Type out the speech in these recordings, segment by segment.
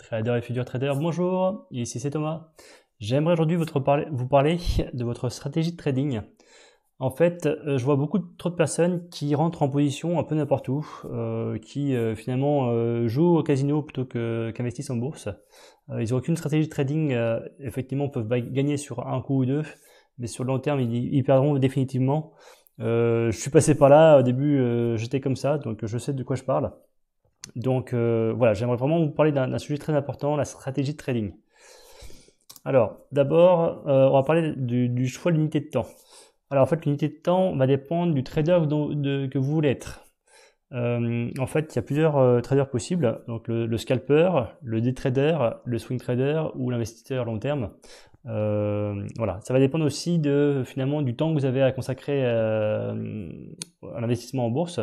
Trader et futur trader, bonjour, ici c'est Thomas. J'aimerais aujourd'hui vous parler de votre stratégie de trading. En fait, je vois trop de personnes qui rentrent en position un peu n'importe où, qui finalement jouent au casino plutôt qu'investissent en bourse. Ils n'ont aucune stratégie de trading, effectivement peuvent gagner sur un coup ou deux, mais sur le long terme ils perdront définitivement. Je suis passé par là, au début j'étais comme ça, donc je sais de quoi je parle. Donc voilà, j'aimerais vraiment vous parler d'un sujet très important, la stratégie de trading. Alors, d'abord, on va parler du choix de l'unité de temps. Alors, en fait, l'unité de temps va dépendre du trader que vous voulez être. En fait, il y a plusieurs traders possibles. Donc, le scalper, le day trader, le swing trader ou l'investisseur long terme. Voilà, ça va dépendre aussi finalement du temps que vous avez à consacrer à l'investissement en bourse.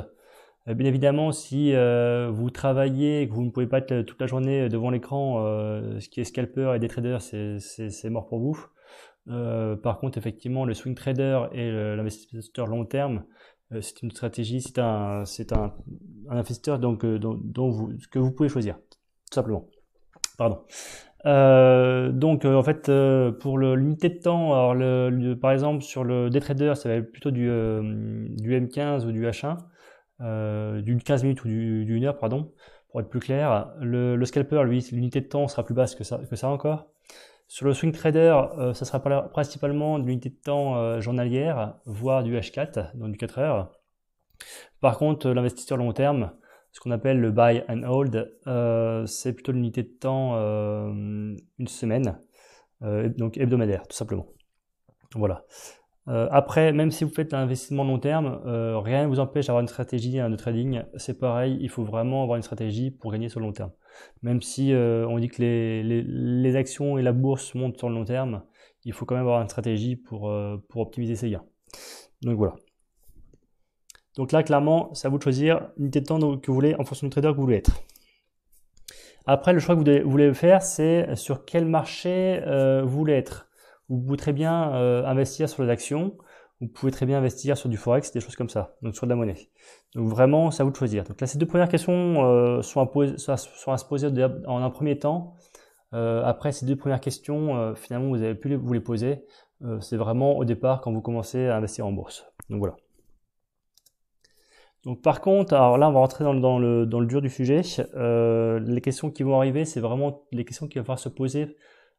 Bien évidemment, si vous travaillez et que vous ne pouvez pas être toute la journée devant l'écran, ce qui est scalper et day trader, c'est mort pour vous. Par contre, effectivement, le swing trader et l'investisseur long terme, c'est une stratégie, c'est un investisseur que vous pouvez choisir, tout simplement. Pardon. En fait, pour l'unité de temps, alors par exemple sur le day trader, ça va être plutôt du M15 ou du H1. Du 15 minutes ou du 1 heure, pardon, pour être plus clair. Le scalper, lui, l'unité de temps sera plus basse que ça encore. Sur le swing trader, ça sera principalement de l'unité de temps journalière, voire du H4, donc du 4 heures. Par contre, l'investisseur long terme, ce qu'on appelle le buy and hold, c'est plutôt l'unité de temps une semaine, donc hebdomadaire, tout simplement. Voilà. Après, même si vous faites un investissement long terme, rien ne vous empêche d'avoir une stratégie de trading. C'est pareil, il faut vraiment avoir une stratégie pour gagner sur le long terme. Même si on dit que les actions et la bourse montent sur le long terme, il faut quand même avoir une stratégie pour optimiser ses gains. Donc voilà. Donc là, clairement, c'est à vous de choisir l'unité de temps que vous voulez en fonction du trader que vous voulez être. Après, le choix que vous voulez faire, c'est sur quel marché vous voulez être. Vous pouvez très bien investir sur les actions, vous pouvez très bien investir sur du forex, des choses comme ça, donc sur de la monnaie. Donc vraiment, c'est à vous de choisir. Donc là, ces deux premières questions sont à se poser en un premier temps. Après ces deux premières questions, finalement, vous avez pu vous les poser. C'est vraiment au départ quand vous commencez à investir en bourse. Donc voilà. Donc par contre, alors là on va rentrer dans le dur du sujet. Les questions qui vont arriver, c'est vraiment les questions qui vont falloir se poser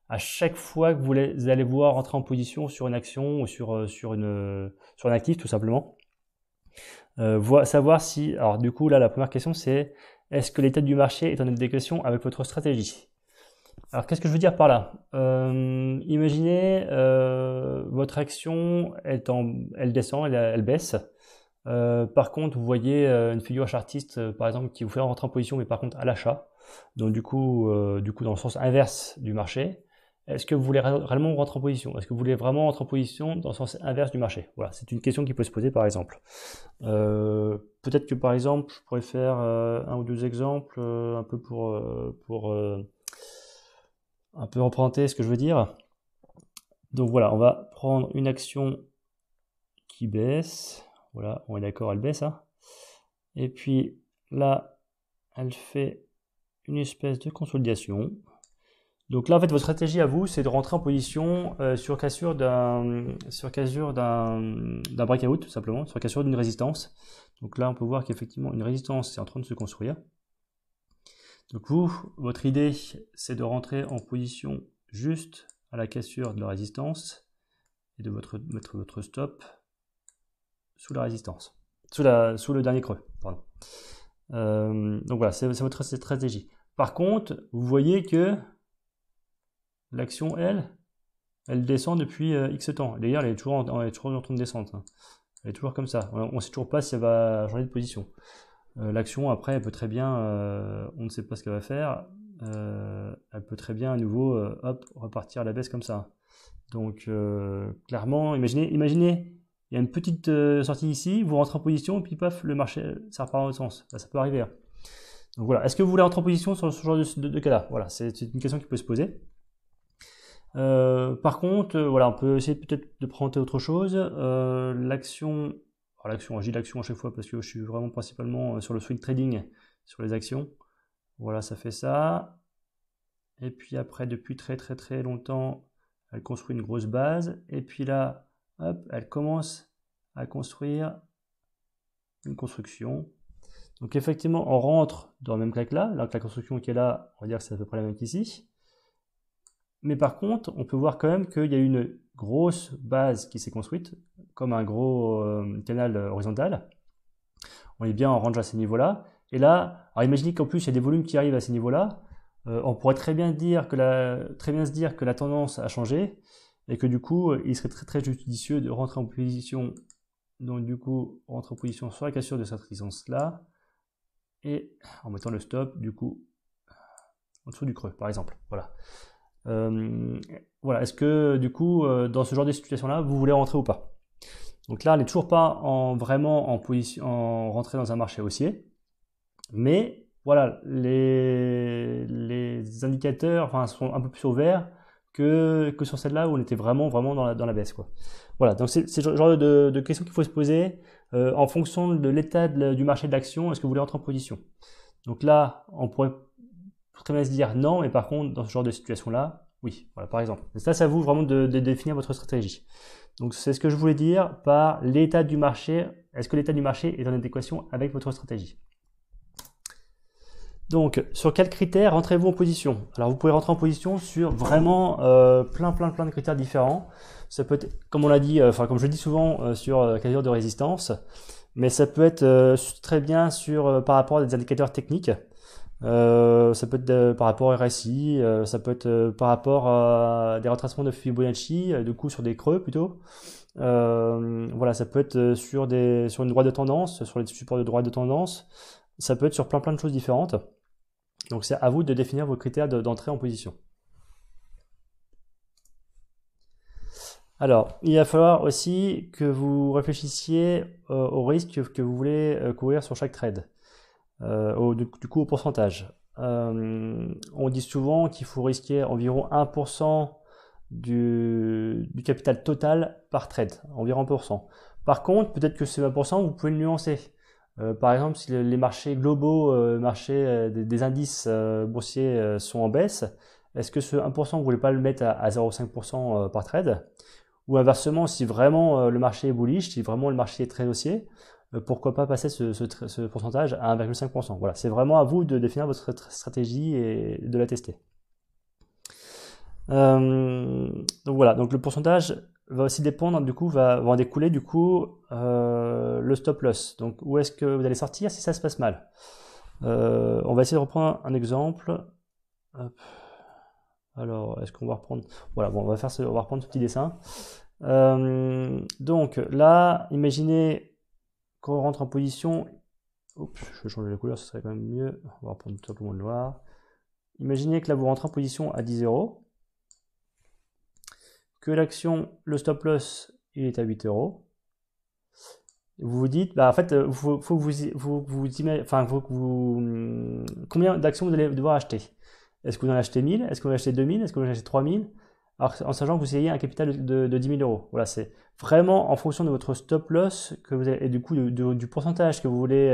à chaque fois que vous allez vouloir rentrer en position sur une action ou sur un actif tout simplement. Savoir si, alors du coup là la première question c'est est-ce que l'état du marché est en adéquation avec votre stratégie? Alors qu'est-ce que je veux dire par là? Imaginez votre action elle descend, elle baisse. Par contre, vous voyez une figure chartiste, par exemple, qui vous fait rentrer en position, mais par contre à l'achat. Donc du coup, dans le sens inverse du marché. Est-ce que vous voulez réellement rentrer en position? Est-ce que vous voulez vraiment rentrer en position dans le sens inverse du marché? Voilà, c'est une question qui peut se poser par exemple. Peut-être que par exemple, je pourrais faire un ou deux exemples, un peu pour un peu emprunter ce que je veux dire. Donc voilà, on va prendre une action qui baisse. Voilà, on est d'accord, elle baisse. Hein. Et puis là, elle fait une espèce de consolidation. Donc là, en fait, votre stratégie à vous, c'est de rentrer en position sur cassure d'un breakout, tout simplement, sur cassure d'une résistance. Donc là, on peut voir qu'effectivement, une résistance est en train de se construire. Donc vous, votre idée, c'est de rentrer en position juste à la cassure de la résistance et de mettre votre stop sous la résistance, sous le dernier creux, pardon. Donc voilà, c'est votre stratégie. Par contre, vous voyez que l'action, elle descend depuis X temps. D'ailleurs, elle est toujours en train de descendre. Hein. Elle est toujours comme ça. On ne sait toujours pas si elle va changer de position. L'action, après, elle peut très bien, on ne sait pas ce qu'elle va faire. Elle peut très bien à nouveau, hop, repartir à la baisse comme ça. Donc, clairement, imaginez, il y a une petite sortie ici, vous rentrez en position, et puis paf, le marché, ça repart dans l'autre sens. Ça peut arriver. Hein. Donc voilà, est-ce que vous voulez rentrer en position sur ce genre de cas-là? Voilà, c'est une question qui peut se poser. Par contre, voilà, on peut essayer peut-être de prendre autre chose. L'action, je dis l'action à chaque fois parce que je suis vraiment principalement sur le swing trading, sur les actions. Voilà, ça fait ça. Et puis après, depuis très très très longtemps, elle construit une grosse base. Et puis là, hop, elle commence à construire une construction. Donc effectivement, on rentre dans le même claque là. Donc la construction qui est là, on va dire que c'est à peu près la même qu'ici. Mais par contre, on peut voir quand même qu'il y a une grosse base qui s'est construite, comme un gros canal horizontal. On est bien en range à ces niveaux-là. Et là, alors imaginez qu'en plus il y a des volumes qui arrivent à ces niveaux-là. On pourrait très bien se dire que la tendance a changé et que du coup, il serait très très judicieux de rentrer en position. Donc du coup, rentrer en position sur la cassure de cette résistance-là et en mettant le stop du coup en dessous du creux, par exemple. Voilà. Voilà. Est-ce que du coup, dans ce genre de situation-là, vous voulez rentrer ou pas? Donc là, on n'est toujours pas vraiment en position, en rentrer dans un marché haussier, mais voilà, les indicateurs, enfin, sont un peu plus au vert que sur celle-là où on était vraiment dans la baisse, quoi. Voilà, donc c'est le genre de questions qu'il faut se poser en fonction de l'état du marché de l'action. Est-ce que vous voulez rentrer en position? Donc là, on pourrait très bien se dire non, mais par contre, dans ce genre de situation-là, oui. Voilà, par exemple. Et ça, c'est à vous vraiment de définir votre stratégie. Donc c'est ce que je voulais dire par l'état du marché. Est-ce que l'état du marché est en adéquation avec votre stratégie? Donc, sur quels critères rentrez-vous en position? Alors, vous pouvez rentrer en position sur vraiment plein de critères différents. Ça peut être, comme on l'a dit, enfin comme je le dis souvent, sur cassure de résistance, mais ça peut être très bien sur par rapport à des indicateurs techniques. Ça peut être par rapport au RSI, ça peut être par rapport à des retracements de Fibonacci, du coup sur des creux plutôt. Voilà, ça peut être sur une droite de tendance, sur les supports de droite de tendance. Ça peut être sur plein de choses différentes. Donc c'est à vous de définir vos critères d'entrée en position. Alors, il va falloir aussi que vous réfléchissiez au risque que vous voulez courir sur chaque trade, du coup au pourcentage. On dit souvent qu'il faut risquer environ 1% du capital total par trade, environ 1%. Par contre, peut-être que ce 1%, vous pouvez le nuancer. Par exemple, si les marchés globaux, des indices boursiers sont en baisse, est-ce que ce 1%, vous ne voulez pas le mettre à 0,5% par trade? Ou inversement, si vraiment le marché est bullish, si vraiment le marché est très haussier, pourquoi pas passer ce pourcentage à 1,5%? Voilà, c'est vraiment à vous de définir votre stratégie et de la tester. Donc voilà, donc le pourcentage va aussi dépendre, du coup, va en découler du coup le stop loss. Donc où est-ce que vous allez sortir si ça se passe mal? On va essayer de reprendre un exemple. Hop. Alors, est-ce qu'on va reprendre? Voilà, bon, on va reprendre ce petit dessin. Donc là, imaginez qu'on rentre en position. Oups, je vais changer la couleur, ce serait quand même mieux. On va reprendre tout simplement le noir. Imaginez que là, vous rentrez en position à 10 euros. Que l'action, le stop loss, il est à 8 euros. Vous vous dites, bah en fait, faut que combien d'actions vous allez devoir acheter? Est-ce que vous en achetez 1000? Est-ce que vous en achetez 2000? Est-ce que vous en achetez 3000? Alors, en sachant que vous ayez un capital de 10 000 euros. Voilà, c'est vraiment en fonction de votre stop loss que vous avez, et du coup du pourcentage que vous voulez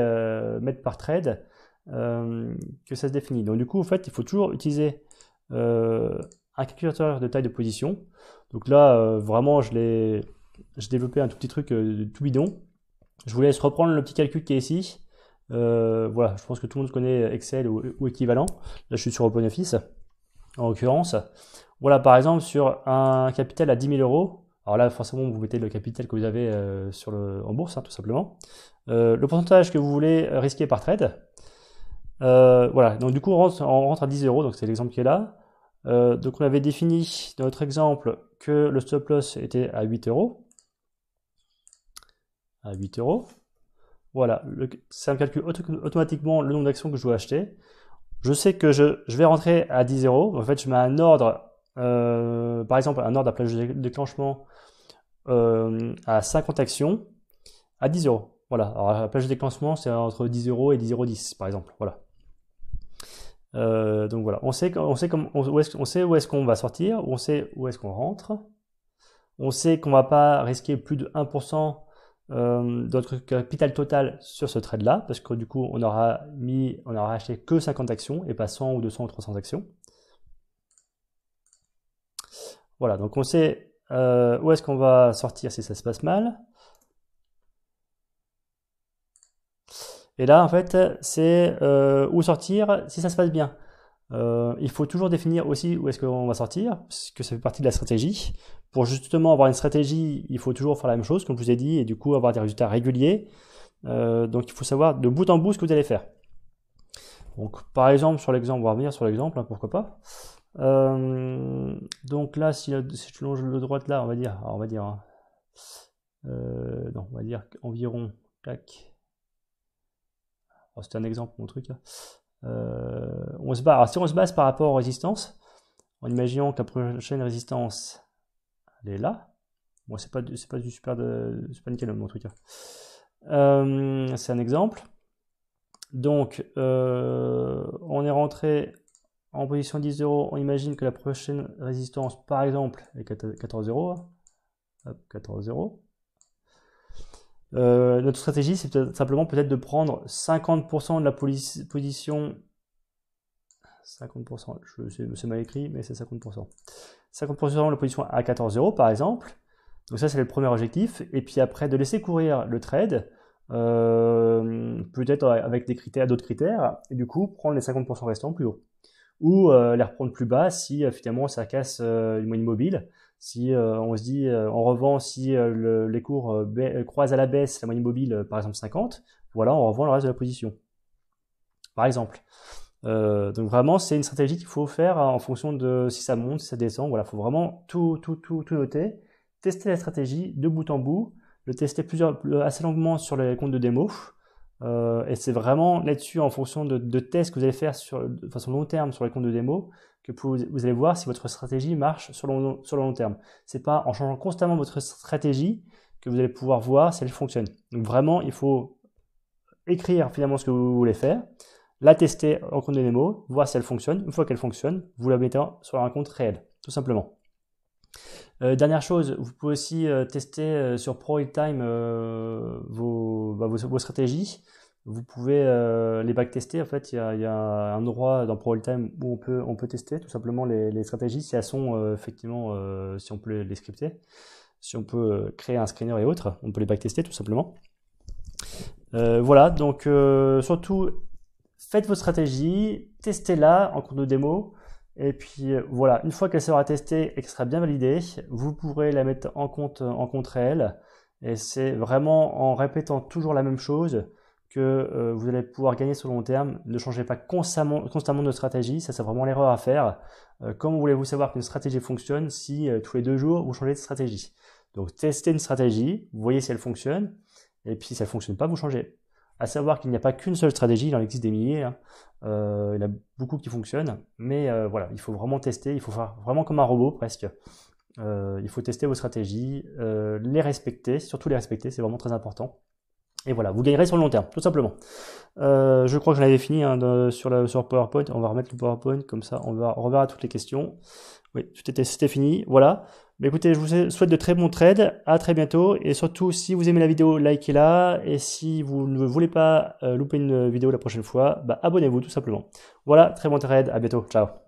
mettre par trade que ça se définit. Donc du coup, en fait, il faut toujours utiliser un calculateur de taille de position. Donc là, vraiment, j'ai développé un tout petit truc tout bidon. Je vous laisse reprendre le petit calcul qui est ici. Voilà, je pense que tout le monde connaît Excel ou équivalent. Là, je suis sur OpenOffice, en l'occurrence. Voilà, par exemple, sur un capital à 10 000 euros, alors là, forcément, vous mettez le capital que vous avez en bourse, hein, tout simplement. Le pourcentage que vous voulez risquer par trade. Voilà, donc du coup, on rentre à 10 euros, donc c'est l'exemple qui est là. Donc on avait défini dans notre exemple que le stop loss était à 8 euros. À 8 euros. Voilà, ça me calcule automatiquement le nombre d'actions que je dois acheter. Je sais que je vais rentrer à 10 euros. En fait, je mets un ordre, par exemple, un ordre à plage de déclenchement à 50 actions à 10 euros. Voilà, alors la plage de déclenchement, c'est entre 10 euros et 10,10 euros, par exemple. Voilà. Donc voilà, on sait où est-ce qu'on va sortir, on sait où est-ce qu'on rentre. On sait qu'on ne va pas risquer plus de 1% de notre capital total sur ce trade-là, parce que du coup, on aura acheté que 50 actions et pas 100 ou 200 ou 300 actions. Voilà, donc on sait où est-ce qu'on va sortir si ça se passe mal. Et là, en fait, c'est où sortir si ça se passe bien. Il faut toujours définir aussi où est-ce qu'on va sortir, parce que ça fait partie de la stratégie. Pour justement avoir une stratégie, il faut toujours faire la même chose, comme je vous ai dit, et du coup avoir des résultats réguliers. Donc il faut savoir de bout en bout ce que vous allez faire. Donc par exemple, sur l'exemple, on va revenir sur l'exemple, hein, pourquoi pas. Donc là, si je longe le droite là, on va dire, non, on va dire environ, tac. C'était un exemple, mon truc. On se base. Alors, si on se base par rapport aux résistances, en imaginant que la prochaine résistance, elle est là. Bon, c'est pas du super nickel, mon truc. C'est un exemple. Donc, on est rentré en position 10 euros. On imagine que la prochaine résistance, par exemple, est 14 euros. Hop, 14 euros. Notre stratégie, c'est simplement peut-être de prendre 50% de la position. 50%, c'est mal écrit, mais c'est 50%. 50% de la position à 14 euros, par exemple. Donc ça, c'est le premier objectif. Et puis après, de laisser courir le trade, peut-être avec des critères, d'autres critères, et du coup, prendre les 50% restants plus haut. Ou les reprendre plus bas si finalement ça casse une moyenne mobile. Si on se dit, on revend, si les cours croisent à la baisse la moyenne mobile, par exemple 50, voilà, on revend le reste de la position. Par exemple. Donc vraiment, c'est une stratégie qu'il faut faire en fonction de si ça monte, si ça descend. Voilà, il faut vraiment tout noter, tester la stratégie de bout en bout, le tester assez longuement sur les comptes de démo. Et c'est vraiment là-dessus, en fonction de tests que vous allez faire de façon long terme sur les comptes de démo, que vous allez voir si votre stratégie marche sur le long terme. C'est pas en changeant constamment votre stratégie que vous allez pouvoir voir si elle fonctionne. Donc vraiment, il faut écrire finalement ce que vous voulez faire, la tester en compte de démo, voir si elle fonctionne. Une fois qu'elle fonctionne, vous la mettez sur un compte réel, tout simplement. Dernière chose, vous pouvez aussi tester sur ProRealTime vos stratégies. Vous pouvez les backtester. En fait, il y a un endroit dans ProRealTime où on peut tester tout simplement les stratégies si elles sont effectivement, si on peut les scripter, si on peut créer un screener et autres, on peut les backtester tout simplement. Voilà, donc surtout faites vos stratégies, testez-la en cours de démo. Et puis voilà, une fois qu'elle sera testée et qu'elle sera bien validée, vous pourrez la mettre en compte réel. Et c'est vraiment en répétant toujours la même chose que vous allez pouvoir gagner sur le long terme. Ne changez pas constamment de stratégie, ça c'est vraiment l'erreur à faire. Comment voulez-vous savoir qu'une stratégie fonctionne si tous les 2 jours vous changez de stratégie? Donc testez une stratégie, vous voyez si elle fonctionne, et puis si elle ne fonctionne pas, vous changez. À savoir qu'il n'y a pas qu'une seule stratégie, il en existe des milliers, hein. Il y en a beaucoup qui fonctionnent, mais voilà, il faut vraiment tester, il faut faire vraiment comme un robot presque. Il faut tester vos stratégies, les respecter, surtout les respecter, c'est vraiment très important. Et voilà, vous gagnerez sur le long terme, tout simplement. Je crois que j'en avais fini hein, sur PowerPoint, on va remettre le PowerPoint, comme ça on reverra toutes les questions. Oui, c'était fini, voilà. Mais écoutez, je vous souhaite de très bons trades, à très bientôt, et surtout si vous aimez la vidéo, likez-la, et si vous ne voulez pas louper une vidéo la prochaine fois, bah, abonnez-vous tout simplement. Voilà, très bon trade, à bientôt, ciao.